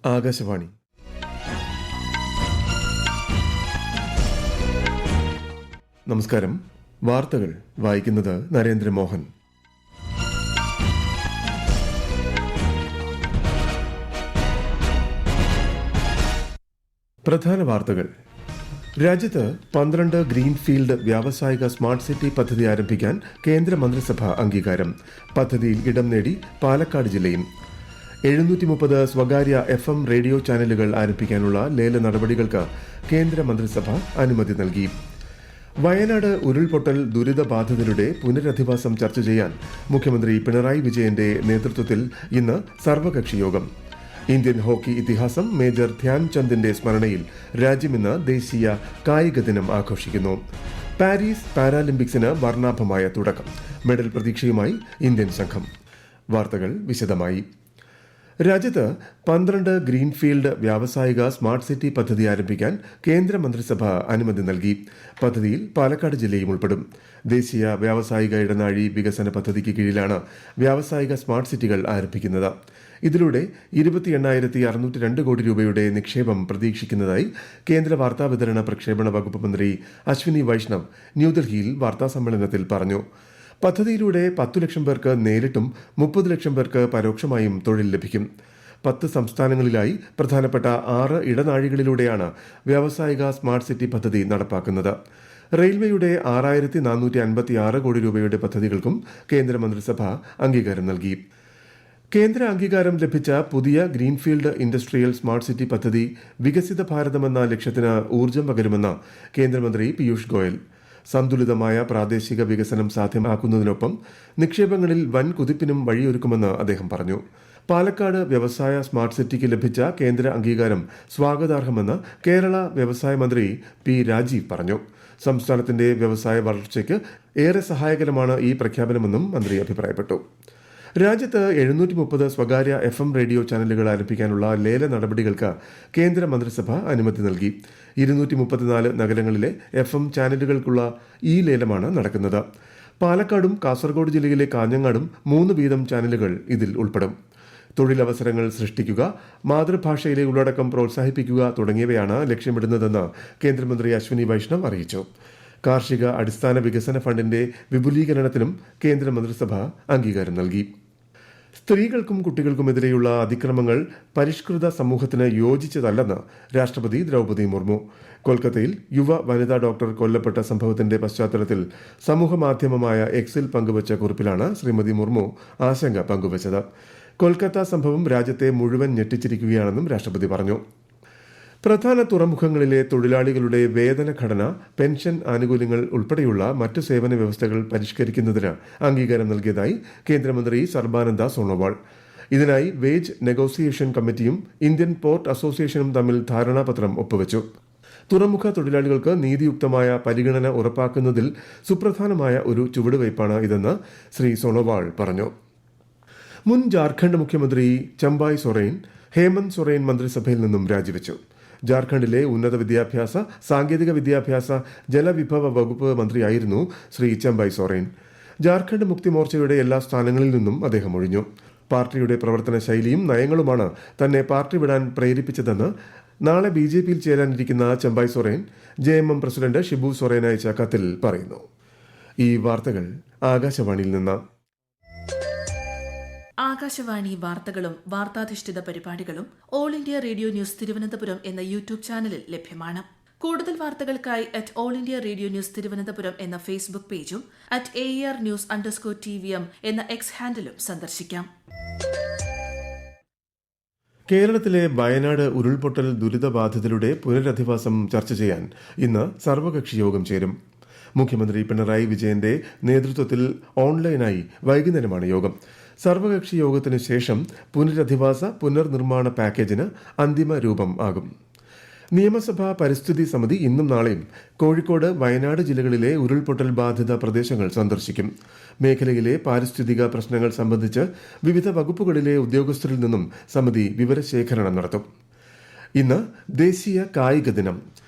ആകാശവാണി. നമസ്കാരം. വാർത്തകൾ വായിക്കുന്നത് നരേന്ദ്രമോഹൻ. പ്രധാന വാർത്തകൾ. രാജ്യത്ത് 12 ഗ്രീൻഫീൽഡ് വ്യാവസായിക സ്മാർട്ട് സിറ്റി പദ്ധതി ആരംഭിക്കാൻ കേന്ദ്ര മന്ത്രിസഭ അംഗീകാരം. പദ്ധതിയിൽ ഇടം നേടി പാലക്കാട് ജില്ലയും. 730 സ്വകാര്യ FM റേഡിയോ ചാനലുകൾ ആരംഭിക്കാനുള്ള ലേല നടപടികൾക്ക് കേന്ദ്ര മന്ത്രിസഭ അനുമതി നൽകി. വയനാട് ഉരുൾപൊട്ടൽ ദുരിതബാധിതരുടെ പുനരധിവാസം ചർച്ച ചെയ്യാൻ മുഖ്യമന്ത്രി പിണറായി വിജയന്റെ നേതൃത്വത്തിൽ ഇന്ന് സർവകക്ഷി യോഗം. ഇന്ത്യൻ ഹോക്കി ഇതിഹാസം മേജർ ധ്യാൻചന്ദിന്റെ സ്മരണയിൽ രാജ്യം ഇന്ന് ദേശീയ കായിക ദിനം ആഘോഷിക്കുന്നു. പാരീസ് പാരാലിമ്പിക്സിന് വർണ്ണാഭമായ തുടക്കം. മെഡൽ പ്രതീക്ഷയുമായി ഇന്ത്യൻ സംഘം. വാർത്തകൾ വിശദമായി. രാജ്യത്ത് 12 ഗ്രീൻഫീൽഡ് വ്യാവസായിക സ്മാർട്ട് സിറ്റി പദ്ധതി ആരംഭിക്കാൻ കേന്ദ്ര മന്ത്രിസഭ അനുമതി നൽകി. പദ്ധതിയിൽ പാലക്കാട് ജില്ലയും ഉൾപ്പെടും. ദേശീയ വ്യാവസായിക ഇടനാഴി വികസന പദ്ധതിക്ക് കീഴിലാണ് വ്യാവസായിക സ്മാർട്ട് സിറ്റികൾ ആരംഭിക്കുന്നത്. ഇതിലൂടെ 28,602 കോടി രൂപയുടെ നിക്ഷേപം പ്രതീക്ഷിക്കുന്നതായി കേന്ദ്ര വാർത്താവിതരണ പ്രക്ഷേപണ വകുപ്പ് മന്ത്രി അശ്വിനി വൈഷ്ണവ് ന്യൂഡൽഹിയിൽ വാർത്താസമ്മേളനത്തിൽ പറഞ്ഞു. പദ്ധതിയിലൂടെ 10 ലക്ഷം പേർക്ക് നേരിട്ടും 30 ലക്ഷം പേർക്ക് പരോക്ഷമായും തൊഴിൽ ലഭിക്കും. 10 സംസ്ഥാനങ്ങളിലായി പ്രധാനപ്പെട്ട 6 ഇടനാഴികളിലൂടെയാണ് വ്യാവസായിക സ്മാർട്ട് സിറ്റി പദ്ധതി നടപ്പാക്കുന്നത്. റെയിൽവേയുടെ 6,456 കോടി രൂപയുടെ പദ്ധതികൾക്കും കേന്ദ്ര മന്ത്രിസഭ അംഗീകാരം നൽകി. കേന്ദ്ര അംഗീകാരം ലഭിച്ച പുതിയ ഗ്രീൻഫീൽഡ് ഇൻഡസ്ട്രിയൽ സ്മാർട്ട് സിറ്റി പദ്ധതി വികസിത ഭാരതമെന്ന ലക്ഷ്യത്തിന് ഊർജ്ജം പകരുമെന്ന് കേന്ദ്രമന്ത്രി പീയൂഷ് ഗോയൽ. സന്തുലിതമായ പ്രാദേശിക വികസനം സാധ്യമാക്കുന്നതിനൊപ്പം നിക്ഷേപങ്ങളിൽ വൻ കുതിപ്പിനും വഴിയൊരുക്കുമെന്ന് അദ്ദേഹം പറഞ്ഞു. പാലക്കാട് വ്യവസായ സ്മാർട്ട് സിറ്റിക്ക് ലഭിച്ച കേന്ദ്ര അംഗീകാരം സ്വാഗതാർഹമെന്ന് കേരള വ്യവസായ മന്ത്രി പി രാജീവ് പറഞ്ഞു. സംസ്ഥാനത്തിന്റെ വ്യവസായ വളർച്ചയ്ക്ക് ഏറെ സഹായകരമാണ് ഈ പ്രഖ്യാപനമെന്നും മന്ത്രി അഭിപ്രായപ്പെട്ടു. രാജ്യത്ത് 730 സ്വകാര്യ FM റേഡിയോ ചാനലുകൾ ആരംഭിക്കാനുള്ള ലേല നടപടികൾക്ക് കേന്ദ്ര മന്ത്രിസഭ അനുമതി നൽകി. 234 നഗരങ്ങളിലെ FM ചാനലുകൾക്കുള്ള ഈ ലേലമാണ് നടക്കുന്നത്. പാലക്കാടും കാസർഗോഡ് ജില്ലയിലെ കാഞ്ഞങ്ങാടും 3 വീതം ചാനലുകൾ ഇതിൽ ഉൾപ്പെടും. തൊഴിലവസരങ്ങൾ സൃഷ്ടിക്കുക, മാതൃഭാഷയിലെ ഉള്ളടക്കം പ്രോത്സാഹിപ്പിക്കുക തുടങ്ങിയവയാണ് ലക്ഷ്യമിടുന്നതെന്ന് കേന്ദ്രമന്ത്രി അശ്വിനി വൈഷ്ണവ് അറിയിച്ചു. കാർഷിക അടിസ്ഥാന വികസന ഫണ്ടിന്റെ വിപുലീകരണത്തിനും കേന്ദ്ര മന്ത്രിസഭ അംഗീകാരം നൽകി. സ്ത്രീകൾക്കും കുട്ടികൾക്കുമെതിരെയുള്ള അതിക്രമങ്ങൾ പരിഷ്കൃത സമൂഹത്തിന് യോജിച്ചതല്ലെന്ന് രാഷ്ട്രപതി ദ്രൗപദി മുർമു. കൊൽക്കത്തയിൽ വനിതാ ഡോക്ടർ കൊല്ലപ്പെട്ട സംഭവത്തിന്റെ പശ്ചാത്തലത്തിൽ സമൂഹമാധ്യമമായ എക്സിൽ പങ്കുവച്ച കുറിപ്പിലാണ് ശ്രീമതി മുർമു ആശങ്ക പങ്കുവച്ചത്. കൊൽക്കത്ത സംഭവം രാജ്യത്തെ മുഴുവൻ ഞെട്ടിച്ചിരിക്കുകയാണെന്നും രാഷ്ട്രപതി പറഞ്ഞു. പ്രധാന തുറമുഖങ്ങളിലെ തൊഴിലാളികളുടെ വേതന ഘടന, പെൻഷൻ ആനുകൂല്യങ്ങൾ ഉൾപ്പെടെയുള്ള മറ്റു സേവന വ്യവസ്ഥകൾ പരിഷ്കരിക്കുന്നതിന് അംഗീകാരം നൽകിയതായി കേന്ദ്രമന്ത്രി സർബാനന്ദ സോണോവാൾ. ഇതിനായി വേജ് നെഗോസിയേഷൻ കമ്മിറ്റിയും ഇന്ത്യൻ പോർട്ട് അസോസിയേഷനും തമ്മിൽ ധാരണാപത്രം ഒപ്പുവച്ചു. തുറമുഖ തൊഴിലാളികൾക്ക് നീതിയുക്തമായ പരിഗണന ഉറപ്പാക്കുന്നതിൽ സുപ്രധാനമായ ഒരു ചുവടുവയ്പ്പാണ് ഇതെന്ന് ശ്രീ സോണോവാൾ പറഞ്ഞു. മുൻ ജാർഖണ്ഡ് മുഖ്യമന്ത്രി ചമ്പായ് സൊറൈൻ ഹേമന്ത് സൊറൈൻ മന്ത്രിസഭയിൽ നിന്നും രാജിവെച്ചു. ജാർഖണ്ഡിലെ ഉന്നത വിദ്യാഭ്യാസ, സാങ്കേതിക വിദ്യാഭ്യാസ, ജലവിഭവ വകുപ്പ് മന്ത്രിയായിരുന്നു ശ്രീ ചമ്പായ് സൊറൈൻ. ജാർഖണ്ഡ് മുക്തി മോർച്ചയുടെ എല്ലാ സ്ഥാനങ്ങളിൽ നിന്നും അദ്ദേഹം ഒഴിഞ്ഞു. പാർട്ടിയുടെ പ്രവർത്തന ശൈലിയും നയങ്ങളുമാണ് തന്നെ പാർട്ടി വിടാൻ പ്രേരിപ്പിച്ചതെന്ന് നാളെ BJPയിൽ ചേരാനിരിക്കുന്ന ചമ്പായ് സൊറൈൻ JMM പ്രസിഡന്റ് ഷിബു സൊറൈൻ അയച്ച കത്തിൽ പറയുന്നു. ഈ വാർത്തകൾ ആകാശവാണിയിൽ നിന്ന്. ആകാശവാണി വാർത്തകളും വാർത്താധിഷ്ഠിത പരിപാടികളും all India radio news Thiruvananthapuram എന്ന യൂട്യൂബ് ചാനലിൽ ലഭ്യമാണ്. കൂടുതൽ വാർത്തകൾക്കായി all India radio news Thiruvananthapuram എന്ന ഫേസ്ബുക്ക് പേജും @AER_News_TVM എന്ന എക്സ് ഹാൻഡിലും സന്ദർശിക്കാം. കേരളത്തിലെ വയനാട് ഉരുൾപൊട്ടൽ ദുരിതബാധിതരുടെ പുനരധിവാസം ചർച്ച ചെയ്യാൻ ഇന്ന് സർവകക്ഷി യോഗം ചേരും. മുഖ്യമന്ത്രി പിണറായി വിജയന്റെ നേതൃത്വത്തിൽ ഓൺലൈനായി വൈകുന്നേരമാണ് യോഗം. സർവകക്ഷി യോഗത്തിന് ശേഷം പുനരധിവാസ പുനർനിർമ്മാണ പാക്കേജിന് അന്തിമ രൂപം ആകും. നിയമസഭാ പരിസ്ഥിതി സമിതി ഇന്നും നാളെയും കോഴിക്കോട്, വയനാട് ജില്ലകളിലെ ഉരുൾപൊട്ടൽ ബാധിത പ്രദേശങ്ങൾ സന്ദർശിക്കും. മേഖലയിലെ പാരിസ്ഥിതിക പ്രശ്നങ്ങൾ സംബന്ധിച്ച് വിവിധ വകുപ്പുകളിലെ ഉദ്യോഗസ്ഥരിൽ നിന്നും സമിതി വിവരശേഖരണം നടത്തും. ഇന്ന് ദേശീയ കായിക ദിനം.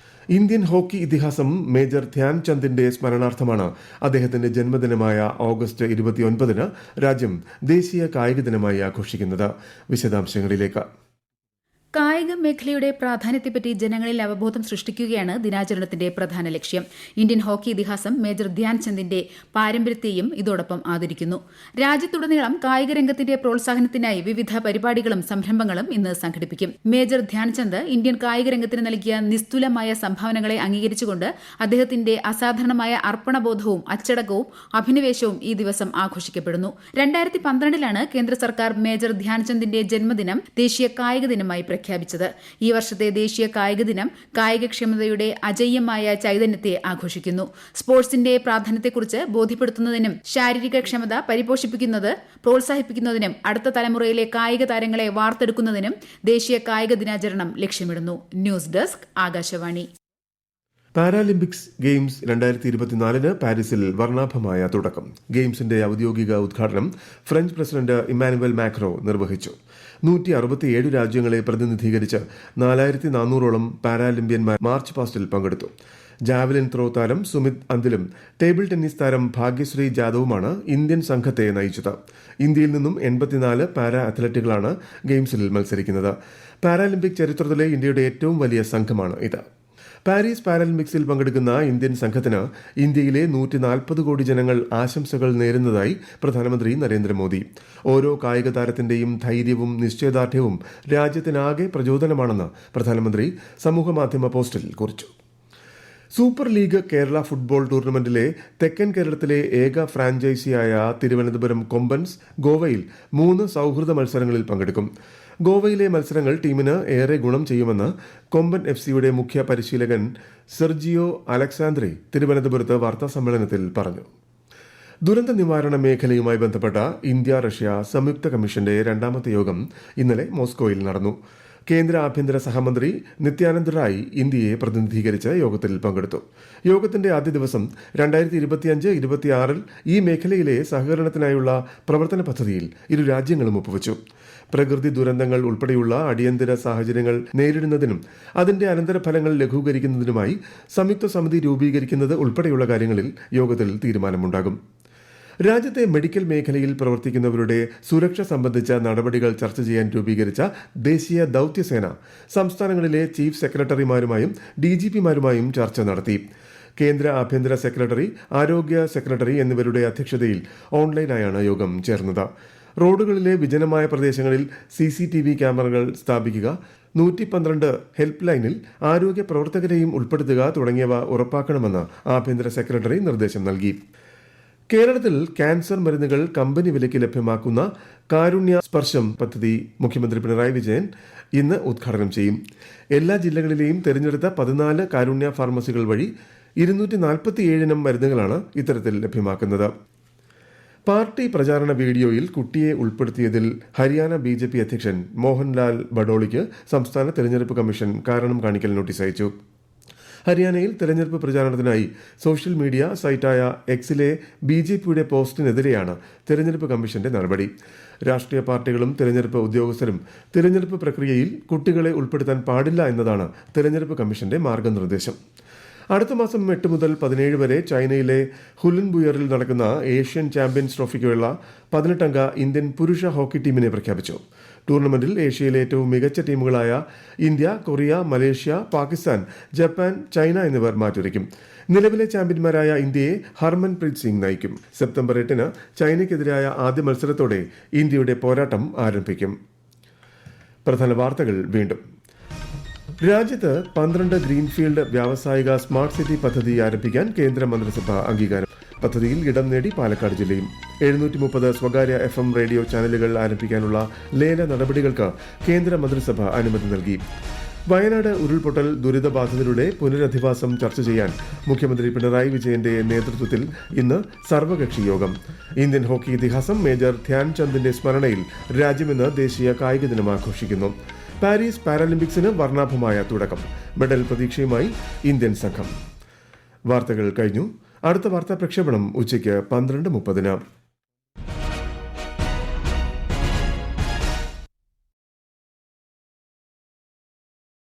ഇന്ത്യൻ ഹോക്കി ഇതിഹാസം മേജർ ധ്യാൻചന്ദിന്റെ സ്മരണാർത്ഥമാണ് അദ്ദേഹത്തിന്റെ ജന്മദിനമായ ഓഗസ്റ്റ് 29-ന് രാജ്യം ദേശീയ കായിക ദിനമായി ആഘോഷിക്കുന്നത്. വിശദാംശങ്ങളിലേക്ക്. കായിക മേഖലയുടെ പ്രാധാന്യത്തെപ്പറ്റി ജനങ്ങളിൽ അവബോധം സൃഷ്ടിക്കുകയാണ് ദിനാചരണത്തിന്റെ പ്രധാന ലക്ഷ്യം. ഇന്ത്യൻ ഹോക്കി ഇതിഹാസം മേജർ ധ്യാൻചന്ദിന്റെ പാരമ്പര്യത്തെയും ഇതോടൊപ്പം ആദരിക്കുന്നു. രാജ്യത്തുടനീളം കായിക രംഗത്തിന്റെ പ്രോത്സാഹനത്തിനായി വിവിധ പരിപാടികളും സംരംഭങ്ങളും ഇന്ന് സംഘടിപ്പിക്കും. മേജർ ധ്യാൻചന്ദ് ഇന്ത്യൻ കായിക രംഗത്തിന് നൽകിയ നിസ്തുലമായ സംഭാവനകളെ അംഗീകരിച്ചുകൊണ്ട് അദ്ദേഹത്തിന്റെ അസാധാരണമായ അർപ്പണബോധവും അച്ചടക്കവും അഭിനിവേശവും ഈ ദിവസം ആഘോഷിക്കപ്പെടുന്നു. 2012 കേന്ദ്ര സർക്കാർ മേജർ ധ്യാൻചന്ദിന്റെ ജന്മദിനം ദേശീയ കായിക ദിനമായി പ്രഖ്യാപിച്ചത്. ഈ വർഷത്തെ ദേശീയ കായിക ദിനം കായികക്ഷമതയുടെ അജയ്യമായ ചൈതന്യത്തെ ആഘോഷിക്കുന്നു. സ്പോർട്സിന്റെ പ്രാധാന്യത്തെക്കുറിച്ച് ബോധ്യപ്പെടുത്തുന്നതിനും ശാരീരിക ക്ഷമത പരിപോഷിപ്പിക്കുന്നത് പ്രോത്സാഹിപ്പിക്കുന്നതിനും അടുത്ത തലമുറയിലെ കായിക താരങ്ങളെ വാർത്തെടുക്കുന്നതിനും ദേശീയ കായിക ദിനാചരണം ലക്ഷ്യമിടുന്നു. News desk, Akashvani. Paralympics games 2024 പാരീസിൽ വർണ്ണാഭമായ തുടക്കം. ഗെയിംസിന്റെ ഔദ്യോഗിക ഉദ്ഘാടനം ഫ്രഞ്ച് പ്രസിഡന്റ് ഇമ്മാനുവൽ മാക്രോ നിർവഹിച്ചു. 167 രാജ്യങ്ങളെ പ്രതിനിധീകരിച്ച് 4400ഓളം പാരാലിമ്പ്യന്മാർ മാർച്ച് പാസ്റ്റിൽ പങ്കെടുത്തു. ജാവലിൻ ത്രോ താരം സുമിത് അന്തിലും ടേബിൾ ടെന്നീസ് താരം ഭാഗ്യശ്രീ ജാദവുമാണ് ഇന്ത്യൻ സംഘത്തെ നയിച്ചത്. ഇന്ത്യയിൽ നിന്നും 84 പാരാ അത്ലറ്റുകളാണ് ഗെയിംസിൽ മത്സരിക്കുന്നത്. പാരാലിമ്പിക് ചരിത്രത്തിലെ ഇന്ത്യയുടെ ഏറ്റവും വലിയ സംഘമാണ് ഇത്. പാരീസ് പാരാലിമ്പിക്സിൽ പങ്കെടുക്കുന്ന ഇന്ത്യൻ സംഘത്തിന് ഇന്ത്യയിലെ 140 കോടി ജനങ്ങൾ ആശംസകൾ നേരുന്നതായി പ്രധാനമന്ത്രി നരേന്ദ്രമോദി. ഓരോ കായിക താരത്തിന്റെയും ധൈര്യവും നിശ്ചയദാർഢ്യവും രാജ്യത്തിനാകെ പ്രചോദനമാണെന്ന് പ്രധാനമന്ത്രി സമൂഹമാധ്യമ പോസ്റ്റിൽ കുറിച്ചു. സൂപ്പർ ലീഗ് കേരള ഫുട്ബോൾ ടൂർണമെന്റിലെ തെക്കൻ കേരളത്തിലെ ഏക ഫ്രാഞ്ചൈസിയായ തിരുവനന്തപുരം കൊമ്പൻസ് ഗോവയിൽ 3 സൌഹൃദ മത്സരങ്ങളിൽ പങ്കെടുക്കും. ഗോവയിലെ മത്സരങ്ങൾ ടീമിന് ഏറെ ഗുണം ചെയ്യുമെന്ന് കൊമ്പൻ FCയുടെ മുഖ്യ പരിശീലകൻ സെർജിയോ അലക്സാന്ദ്രി തിരുവനന്തപുരത്ത് വാർത്താസമ്മേളനത്തിൽ പറഞ്ഞു. ദുരന്ത നിവാരണ മേഖലയുമായി ബന്ധപ്പെട്ട ഇന്ത്യ റഷ്യ സംയുക്ത കമ്മീഷന്റെ 2ാമത്തെ യോഗം ഇന്നലെ മോസ്കോയിൽ നടന്നു. കേന്ദ്ര ആഭ്യന്തര സഹമന്ത്രി നിത്യാനന്ദ് റായ് ഇന്ത്യയെ പ്രതിനിധീകരിച്ച് യോഗത്തിൽ പങ്കെടുത്തു. യോഗത്തിന്റെ ആദ്യ ദിവസം 2025-26 ഈ മേഖലയിലെ സഹകരണത്തിനായുള്ള പ്രവർത്തന പദ്ധതിയിൽ ഇരു രാജ്യങ്ങളും ഒപ്പുവച്ചു. പ്രകൃതി ദുരന്തങ്ങൾ ഉൾപ്പെടെയുള്ള അടിയന്തര സാഹചര്യങ്ങൾ നേരിടുന്നതിനും അതിന്റെ അനന്തരഫലങ്ങൾ ലഘൂകരിക്കുന്നതിനുമായി സംയുക്ത സമിതി രൂപീകരിക്കുന്നത് ഉൾപ്പെടെയുള്ള കാര്യങ്ങളിൽ യോഗത്തിൽ തീരുമാനമുണ്ടാകും. രാജ്യത്തെ മെഡിക്കൽ മേഖലയിൽ പ്രവർത്തിക്കുന്നവരുടെ സുരക്ഷ സംബന്ധിച്ച നടപടികൾ ചർച്ച ചെയ്യാൻ രൂപീകരിച്ച ദേശീയ ദൌത്യസേന സംസ്ഥാനങ്ങളിലെ ചീഫ് സെക്രട്ടറിമാരുമായും DGPമാരുമായും ചർച്ച നടത്തി. കേന്ദ്ര ആഭ്യന്തര സെക്രട്ടറി, ആരോഗ്യ സെക്രട്ടറി എന്നിവരുടെ അധ്യക്ഷതയിൽ ഓൺലൈനായാണ് യോഗം ചേർന്നത്. റോഡുകളിലെ വിജനമായ പ്രദേശങ്ങളിൽ CCTV ക്യാമറകൾ സ്ഥാപിക്കുക, 112 ഹെൽപ്പ് ലൈനിൽ ആരോഗ്യ പ്രവർത്തകരെയും ഉൾപ്പെടുത്തുക തുടങ്ങിയവ ഉറപ്പാക്കണമെന്ന് ആഭ്യന്തര സെക്രട്ടറി നിർദ്ദേശം നൽകി. കേരളത്തിൽ ക്യാൻസർ മരുന്നുകൾ കമ്പനി വിലയ്ക്ക് ലഭ്യമാക്കുന്ന കാരുണ്യ സ്പർശം പദ്ധതി മുഖ്യമന്ത്രി പിണറായി വിജയൻ ഇന്ന് ഉദ്ഘാടനം ചെയ്യും. എല്ലാ ജില്ലകളിലെയും തെരഞ്ഞെടുത്ത 14 കാരുണ്യ ഫാർമസികൾ വഴി 247 ഇനം മരുന്നുകളാണ് ഇത്തരത്തിൽ ലഭ്യമാക്കുന്നത്. പാർട്ടി പ്രചാരണ വീഡിയോയിൽ കുട്ടിയെ ഉൾപ്പെടുത്തിയതിൽ ഹരിയാന BJP അധ്യക്ഷൻ മോഹൻലാൽ ബഡോളിക്ക് സംസ്ഥാന തെരഞ്ഞെടുപ്പ് കമ്മീഷൻ കാരണം കാണിക്കൽ നോട്ടീസ് അയച്ചു. ഹരിയാനയിൽ തെരഞ്ഞെടുപ്പ് പ്രചാരണത്തിനായി സോഷ്യൽ മീഡിയ സൈറ്റായ എക്സിലെ BJPയുടെ പോസ്റ്റിനെതിരെയാണ് തെരഞ്ഞെടുപ്പ് കമ്മീഷന്റെ നടപടി. രാഷ്ട്രീയ പാർട്ടികളും തെരഞ്ഞെടുപ്പ് ഉദ്യോഗസ്ഥരും തെരഞ്ഞെടുപ്പ് പ്രക്രിയയിൽ കുട്ടികളെ ഉൾപ്പെടുത്താൻ പാടില്ല എന്നതാണ് തെരഞ്ഞെടുപ്പ് കമ്മീഷന്റെ മാർഗനിർദ്ദേശം. അടുത്ത മാസം 8 മുതൽ 17 വരെ ചൈനയിലെ ഹുലൻബുയറിൽ നടക്കുന്ന ഏഷ്യൻ ചാമ്പ്യൻസ് ട്രോഫിക്കുള്ള 18-അംഗ ഇന്ത്യൻ പുരുഷ ഹോക്കി ടീമിനെ പ്രഖ്യാപിച്ചു. ടൂർണമെന്റിൽ ഏഷ്യയിലെ ഏറ്റവും മികച്ച ടീമുകളായ India, Korea, Malaysia, Pakistan, Japan, China എന്നിവർ മാറ്റുരയ്ക്കും. നിലവിലെ ചാമ്പ്യന്മാരായ ഇന്ത്യയെ ഹർമൻപ്രീത് സിംഗ് നയിക്കും. സെപ്റ്റംബർ 8 ചൈനയ്ക്കെതിരായ ആദ്യ മത്സരത്തോടെ ഇന്ത്യയുടെ പോരാട്ടം ആരംഭിക്കും. പ്രധാന വാർത്തകൾ വീണ്ടും. രാജ്യത്ത് 12 ഗ്രീൻഫീൽഡ് വ്യാവസായിക സ്മാർട്ട് സിറ്റി പദ്ധതി ആരംഭിക്കാൻ കേന്ദ്ര മന്ത്രിസഭ അംഗീകാരം. പദ്ധതിയിൽ ഇടം നേടി പാലക്കാട് ജില്ലയും. 730 സ്വകാര്യ FM റേഡിയോ ചാനലുകൾ ആരംഭിക്കാനുള്ള ലേല നടപടികൾക്ക് കേന്ദ്ര മന്ത്രിസഭ അനുമതി നൽകി. വയനാട് ഉരുൾപൊട്ടൽ ദുരിതബാധിതരുടെ പുനരധിവാസം ചർച്ച ചെയ്യാൻ മുഖ്യമന്ത്രി പിണറായി വിജയന്റെ നേതൃത്വത്തിൽ ഇന്ന് സർവകക്ഷി യോഗം. ഇന്ത്യൻ ഹോക്കി ഇതിഹാസം മേജർ ധ്യാൻചന്ദിന്റെ സ്മരണയിൽ രാജ്യമിന്ന് ദേശീയ കായിക ദിനം ആഘോഷിക്കുന്നു. പാരീസ് പാരാലിമ്പിക്സിന് വർണ്ണാഭമായ തുടക്കം. മെഡൽ പ്രതീക്ഷയുമായി ഇന്ത്യൻ സംഘം. വാർത്തകൾ കഴിഞ്ഞു. അടുത്ത വാർത്താ പ്രക്ഷേപണം ഉച്ചയ്ക്ക് 12:30.